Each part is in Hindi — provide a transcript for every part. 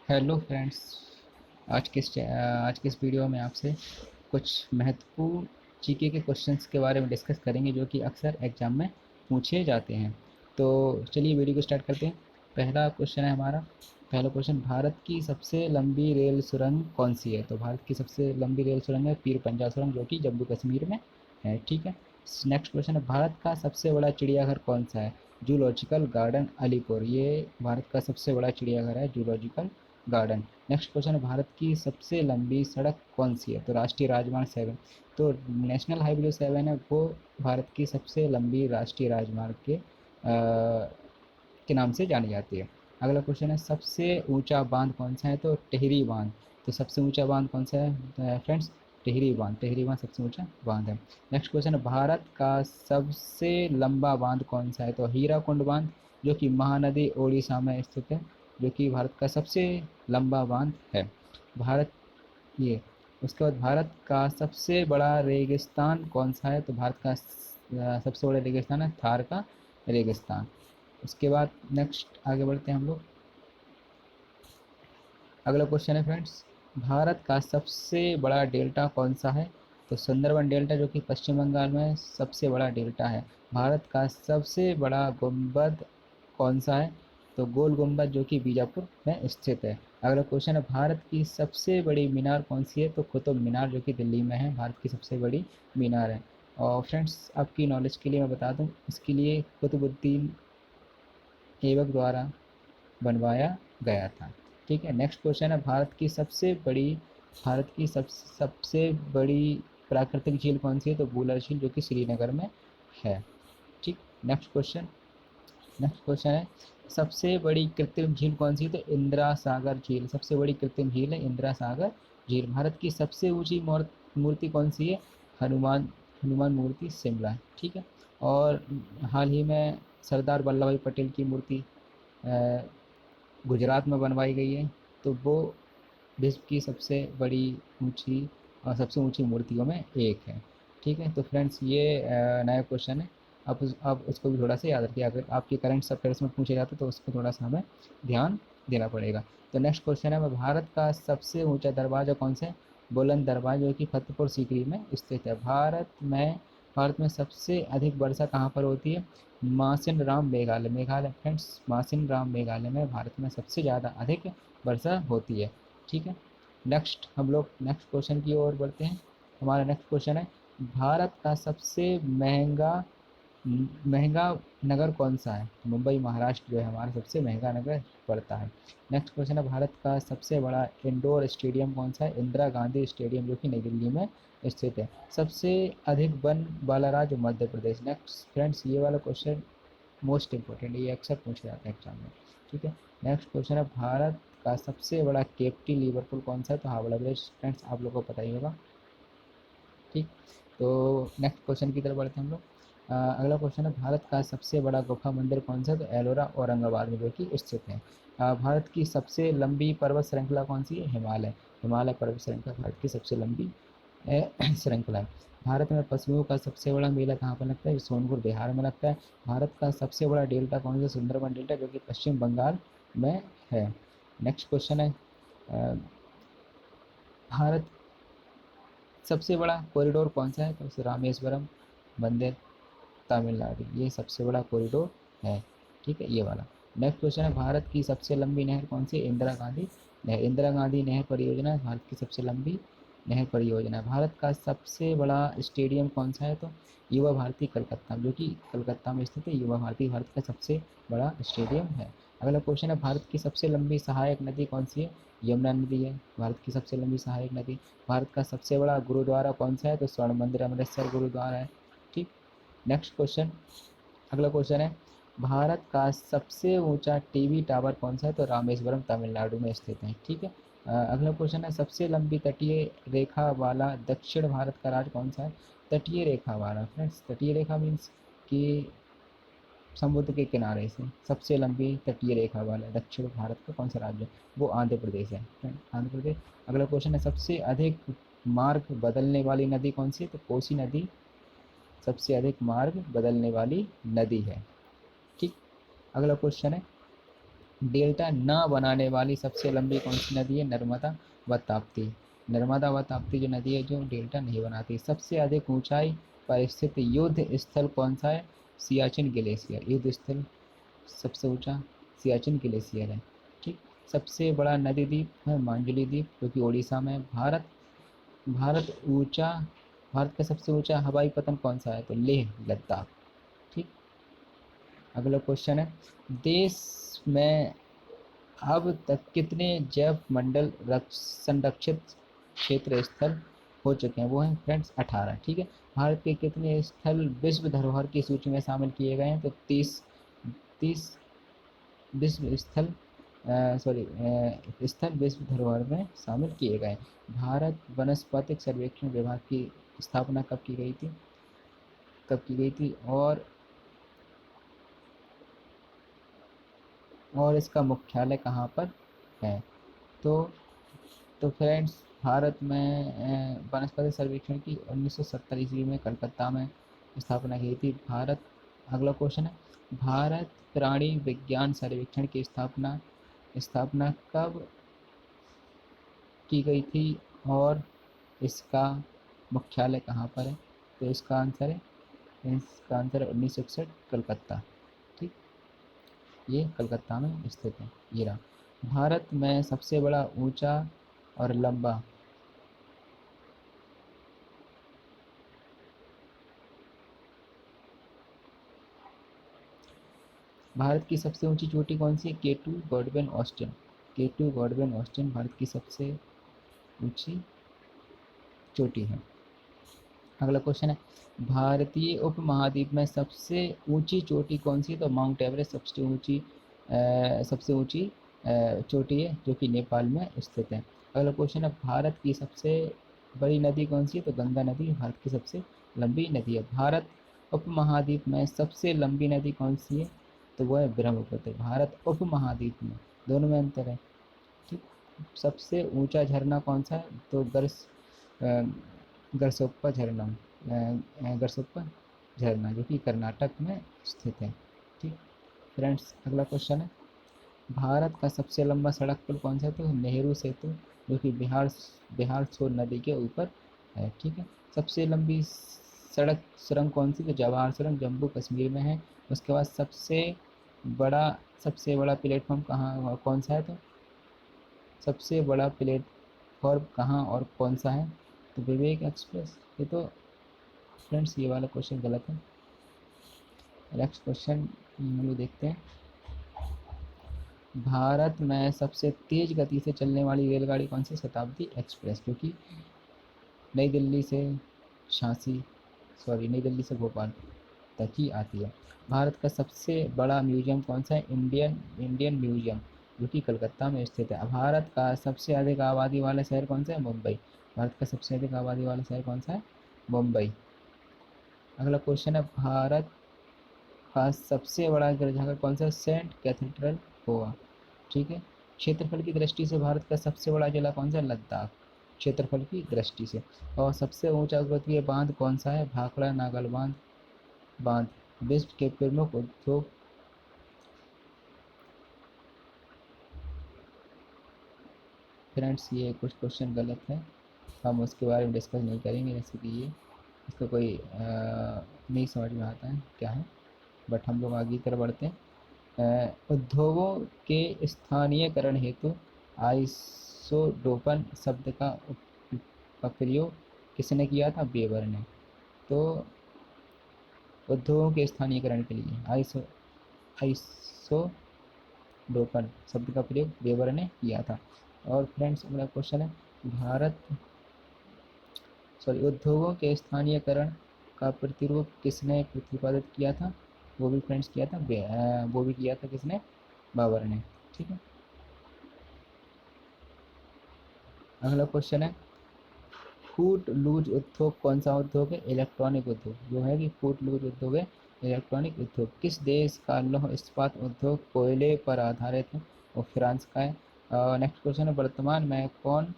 Hello friends. आज के इस वीडियो में आपसे कुछ महत्वपूर्ण जीके के क्वेश्चंस के बारे में डिस्कस करेंगे जो कि अक्सर एग्जाम में पूछे जाते हैं। तो चलिए वीडियो को स्टार्ट करते हैं। पहला क्वेश्चन है हमारा। पहला क्वेश्चन, भारत की सबसे लंबी रेल सुरंग कौन सी है? तो भारत की सबसे लंबी रेल सुरंग है पीर पंजाल सुरंग, जो कि जम्मू कश्मीर में है। ठीक है। नेक्स्ट क्वेश्चन है, भारत का सबसे बड़ा चिड़ियाघर कौन सा है? जूलॉजिकल गार्डन अलीपुर, ये भारत का सबसे बड़ा चिड़ियाघर है, जूलॉजिकल गार्डन। नेक्स्ट क्वेश्चन है, भारत की सबसे लंबी सड़क कौन सी है? तो राष्ट्रीय राजमार्ग 7। तो नेशनल हाईवे जो 7 है वो भारत की सबसे लंबी राष्ट्रीय राजमार्ग के नाम से जानी जाती है। अगला क्वेश्चन है, सबसे ऊंचा बांध कौन सा है? तो टिहरी बांध। तो सबसे ऊंचा बांध कौन सा है फ्रेंड्स? टिहरी बांध। टिहरी बांध सबसे ऊंचा बांध है। नेक्स्ट क्वेश्चन है, भारत का सबसे लंबा बांध कौन सा है? तो हीराकुंड बांध, जो कि महानदी ओडिशा में स्थित है, जो कि भारत का सबसे लंबा बांध है। भारत ये उसके बाद, भारत का सबसे बड़ा रेगिस्तान कौन सा है? तो भारत का सबसे बड़ा रेगिस्तान है थार का रेगिस्तान। उसके बाद नेक्स्ट आगे बढ़ते हैं हम लोग। अगला क्वेश्चन है फ्रेंड्स, भारत का सबसे बड़ा डेल्टा कौन सा है? तो सुंदरबन डेल्टा, जो कि पश्चिम बंगाल में सबसे बड़ा डेल्टा है। भारत का सबसे बड़ा गुंबद कौन सा है? तो गोल गुंबद, जो कि बीजापुर में स्थित है। अगला क्वेश्चन है, भारत की सबसे बड़ी मीनार कौन सी है? तो कुतुब मीनार, जो कि दिल्ली में है, भारत की सबसे बड़ी मीनार है। और फ्रेंड्स, आपकी नॉलेज के लिए मैं बता दूं, इसके लिए कुतुबुद्दीन ऐबक द्वारा बनवाया गया था। ठीक है। नेक्स्ट क्वेश्चन है, भारत की सबसे बड़ी प्राकृतिक झील कौन सी है? तो बुलर झील, जो कि श्रीनगर में है। ठीक। Next question. नेक्स्ट क्वेश्चन है, सबसे बड़ी कृत्रिम झील कौन सी है? तो इंदिरा सागर झील सबसे बड़ी कृत्रिम झील है, इंदिरा सागर झील। भारत की सबसे ऊंची मूर्ति कौन सी है? हनुमान हनुमान मूर्ति शिमला। ठीक है। और हाल ही में सरदार वल्लभ भाई पटेल की मूर्ति गुजरात में बनवाई गई है। तो वो विश्व की सबसे बड़ी ऊंची और सबसे ऊंची मूर्तियों में एक है। ठीक है। तो फ्रेंड्स, ये नया क्वेश्चन है। आप उसको भी थोड़ा सा याद रखिए, अगर आपके करंट अफेयर्स में पूछे जाते तो उसको थोड़ा सा हमें ध्यान देना पड़ेगा। तो नेक्स्ट क्वेश्चन है, भारत का सबसे ऊंचा दरवाजा कौन सा है? बुलंद दरवाजा, जो कि फतेहपुर सीकरी में स्थित है। भारत में सबसे अधिक वर्षा कहाँ पर होती है? मासिन राम मेघालय, मेघालय फ्रेंड्स, मासिन राम मेघालय में भारत में सबसे ज़्यादा अधिक वर्षा होती है। ठीक है। नेक्स्ट हम लोग नेक्स्ट क्वेश्चन की ओर बढ़ते हैं। हमारा नेक्स्ट क्वेश्चन है, भारत का सबसे महंगा महंगा नगर कौन सा है? तो मुंबई महाराष्ट्र जो है हमारा सबसे महंगा नगर पड़ता है। नेक्स्ट क्वेश्चन है, भारत का सबसे बड़ा इंडोर स्टेडियम कौन सा है? इंदिरा गांधी स्टेडियम, जो कि नई दिल्ली में स्थित है। सबसे अधिक वन वाला राज्य मध्य प्रदेश। नेक्स्ट फ्रेंड्स, ये वाला क्वेश्चन मोस्ट इंपॉर्टेंट, ये अक्सर पूछा जाता है एग्जाम में। ठीक है। नेक्स्ट क्वेश्चन है, भारत का सबसे बड़ा केप्टी लिवरपूल कौन सा है? तो हावड़ा ब्रिज फ्रेंड्स, आप लोगों को पता ही होगा। ठीक। तो नेक्स्ट क्वेश्चन की तरफ बढ़ते हैं हम लोग। अगला क्वेश्चन है, भारत का सबसे बड़ा गुफा मंदिर कौन सा है? तो एलोरा औरंगाबाद में, जो कि स्थित है। भारत की सबसे लंबी पर्वत श्रृंखला कौन सी है? हिमालय। हिमालय पर्वत श्रृंखला भारत की सबसे लंबी श्रृंखला है। भारत में पशुओं का सबसे बड़ा मेला कहाँ पर लगता है? सोनपुर बिहार में लगता है। भारत का सबसे बड़ा डेल्टा कौन सा है? सुंदरबन डेल्टा, जो कि पश्चिम बंगाल में है। नेक्स्ट क्वेश्चन है, अ, भारत सबसे बड़ा कॉरिडोर कौन सा है? तो रामेश्वरम मंदिर, तमिलनाडु, ये सबसे बड़ा कॉरिडोर है। ठीक है, ये वाला। नेक्स्ट क्वेश्चन है, भारत की सबसे लंबी नहर कौन सी है? इंदिरा गांधी नहर। इंदिरा गांधी नहर परियोजना भारत की सबसे लंबी नहर परियोजना है। भारत का सबसे बड़ा स्टेडियम कौन सा है? तो युवा भारती कलकत्ता, जो कि कलकत्ता में स्थित है। युवा भारती भारत का सबसे बड़ा स्टेडियम है। अगला क्वेश्चन है, भारत की सबसे लंबी सहायक नदी कौन सी है? यमुना नदी है भारत की सबसे लंबी सहायक नदी। भारत का सबसे बड़ा गुरुद्वारा कौन सा है? तो स्वर्ण मंदिर अमृतसर गुरुद्वारा है। ठीक। Next question. अगला क्वेश्चन है, भारत का सबसे ऊंचा टीवी टावर कौन सा है? तो रामेश्वरम तमिलनाडु में स्थित है। ठीक है। अगला क्वेश्चन है, सबसे लंबी तटीय रेखा वाला दक्षिण भारत का राज्य कौन सा है? तटीय रेखा वाला फ्रेंड्स, तटीय रेखा मीन्स कि समुद्र के किनारे से सबसे लंबी तटीय रेखा वाला दक्षिण भारत का कौन सा राज्य है? वो आंध्र प्रदेश है फ्रेंड, आंध्र प्रदेश। अगला क्वेश्चन है, सबसे अधिक मार्ग बदलने वाली नदी कौन सी है? तो कोसी नदी सबसे अधिक मार्ग बदलने वाली नदी है। ठीक। अगला क्वेश्चन है, डेल्टा न बनाने वाली सबसे लंबी कौन सी नदी है? नर्मदा व ताप्ती। नर्मदा व ताप्ती जो नदी है जो डेल्टा नहीं बनाती। सबसे अधिक ऊंचाई पर स्थित युद्ध स्थल कौन सा है? सियाचिन ग्लेशियर। युद्ध स्थल सबसे ऊंचा सियाचिन ग्लेशियर है। ठीक। सबसे बड़ा नदी द्वीप है मांजुली द्वीप जो कि उड़ीसा में है। भारत भारत ऊंचा भारत का सबसे ऊंचा हवाई पतन कौन सा है? तो लेह लद्दाख। ठीक। अगला क्वेश्चन है, देश में अब तक कितने जैव मंडल संरक्षित क्षेत्र स्थल हो चुके हैं? वो हैं फ्रेंड्स 18। ठीक है। भारत के कितने स्थल विश्व धरोहर की सूची में शामिल किए गए हैं? तो 30 विश्व स्थल स्थल विश्व धरोहर में शामिल किए गए। भारत वनस्पतिक सर्वेक्षण विभाग की स्थापना कब की गई थी और इसका मुख्यालय कहाँ पर है? तो फ्रेंड्स भारत में वनस्पति सर्वेक्षण की 1970 ईस्वी में कलकत्ता में स्थापना की थी। अगला क्वेश्चन है, भारत प्राणी विज्ञान सर्वेक्षण की स्थापना स्थापना कब की गई थी और इसका मुख्यालय कहाँ पर है? तो इसका आंसर है 1961 कलकत्ता। ठीक। ये कलकत्ता में स्थित है। ये रहा। भारत में सबसे बड़ा ऊंचा और लंबा भारत की सबसे ऊंची चोटी कौन सी है? K two Godwin Austen. K two Godwin Austen Bharat की सबसे ऊंची चोटी है। अगला क्वेश्चन है, भारतीय उपमहाद्वीप में सबसे ऊंची चोटी कौन सी है? तो माउंट एवरेस्ट सबसे ऊंची चोटी है जो कि नेपाल में स्थित है। अगला क्वेश्चन है, भारत की सबसे बड़ी नदी कौन सी है? तो गंगा नदी भारत की सबसे लंबी नदी है। भारत उपमहाद्वीप में सबसे लंबी नदी कौन सी है? तो वो है ब्रह्मपुत्र। भारत उपमहाद्वीप में, दोनों में अंतर है। ठीक। सबसे ऊंचा झरना कौन सा है? तो गरसोप्पा झरना गरसोप्पा झरना जो कि कर्नाटक में स्थित है। ठीक। फ्रेंड्स अगला क्वेश्चन है, भारत का सबसे लंबा सड़क पुल कौन सा है? तो नेहरू सेतु जो कि बिहार सोन नदी के ऊपर है। ठीक है। सबसे लंबी सड़क सुरंग कौन सी? तो जवाहर सुरंग जम्मू कश्मीर में है। उसके बाद बड़ा सबसे बड़ा प्लेटफॉर्म कौन सा है? तो सबसे बड़ा प्लेटफॉर्म कहाँ और कौन सा है? तो विवेक एक्सप्रेस। ये तो फ्रेंड्स ये वाला क्वेश्चन गलत है। नेक्स्ट क्वेश्चन हम लोग देखते हैं, भारत में सबसे तेज गति से चलने वाली रेलगाड़ी कौन सी? शताब्दी एक्सप्रेस जो कि नई दिल्ली से नई दिल्ली से भोपाल तक ही आती है। भारत का सबसे बड़ा म्यूजियम कौन सा है? इंडियन म्यूजियम जो कि कलकत्ता में स्थित है। भारत का सबसे अधिक आबादी वाला शहर कौन सा है? मुंबई। भारत का सबसे अधिक आबादी वाला शहर कौन सा है? मुंबई। अगला क्वेश्चन है, भारत का सबसे बड़ा गिरजाघर कौन सा है? Saint Cathedral Goa. ठीक है। क्षेत्रफल की दृष्टि से भारत का सबसे बड़ा जिला कौन सा है? लद्दाख। क्षेत्रफल की दृष्टि से। और सबसे ऊंचा पर्वतीय बांध कौन सा है? भाखड़ा नागल बांध। विश्व के प्रमुख उद्योग फ्रेंड्स ये कुछ क्वेश्चन गलत है, हम उसके बारे में डिस्कस नहीं करेंगे। जैसे कि ये इसका कोई नहीं समझ में आता है क्या है, बट हम लोग आगे की तरफ बढ़ते हैं। उद्योगों के स्थानीयकरण हेतु आइसोडोपन शब्द का प्रयोग किसने किया था? वेबर ने। तो उद्योगों के स्थानीयकरण के लिए आइसोडोपन शब्द का प्रयोग वेबर ने किया था। और फ्रेंड्स अगला क्वेश्चन है, उद्योगों के स्थानीयकरण का प्रतिरूप किसने प्रतिपादित किया था? वो भी फ्रेंड्स किया था वो भी किया था किसने? बाबर ने। ठीक है। अगला क्वेश्चन है, फूट लूज उद्योग कौन सा उद्योग है? इलेक्ट्रॉनिक उद्योग जो है कि फूट लूज उद्योग है इलेक्ट्रॉनिक उद्योग। किस देश का लौह इस्पात उद्योग कोयले पर आधारित है? और फ्रांस का है। नेक्स्ट क्वेश्चन है, वर्तमान में कौन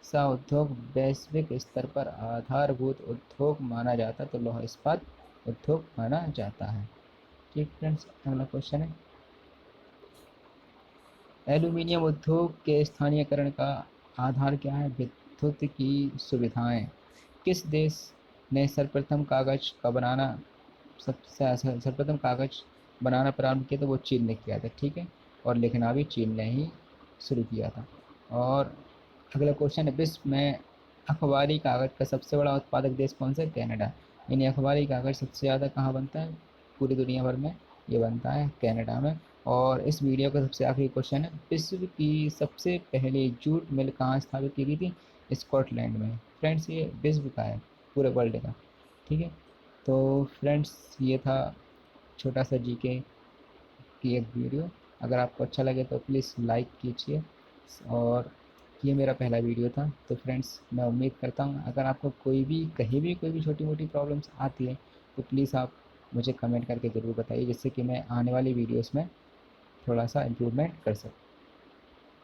सा उद्योग वैश्विक स्तर पर आधारभूत उद्योग माना जाता है? तो लौह इस्पात उद्योग माना जाता है। ठीक फ्रेंड्स अगला क्वेश्चन है, एल्यूमीनियम उद्योग के स्थानीयकरण का आधार क्या है? विद्युत की सुविधाएं। किस देश ने सर्वप्रथम कागज बनाना प्रारंभ किया? तो वो चीन ने किया था, ठीक है। और लिखना भी चीन ने ही शुरू किया था। और अगला क्वेश्चन है, विश्व में अखबारी कागज का सबसे बड़ा उत्पादक देश कौन सा है? कनाडा। यानी अखबारी कागज सबसे ज़्यादा कहाँ बनता है पूरी दुनिया भर में? ये बनता है कनाडा में। और इस वीडियो का सबसे आखिरी क्वेश्चन है, विश्व की सबसे पहली जूट मिल कहाँ स्थापित की गई थी? स्कॉटलैंड में। फ्रेंड्स ये विश्व का है, पूरे वर्ल्ड का, ठीक है। तो फ्रेंड्स ये था छोटा सा जीके की एक वीडियो। अगर आपको अच्छा लगे तो प्लीज़ लाइक कीजिए। और ये मेरा पहला वीडियो था। तो फ्रेंड्स मैं उम्मीद करता हूँ अगर आपको कोई भी कहीं भी कोई भी छोटी मोटी प्रॉब्लम्स आती है तो प्लीज़ आप मुझे कमेंट करके ज़रूर बताइए, जिससे कि मैं आने वाली वीडियोस में थोड़ा सा इम्प्रूवमेंट कर सकूँ।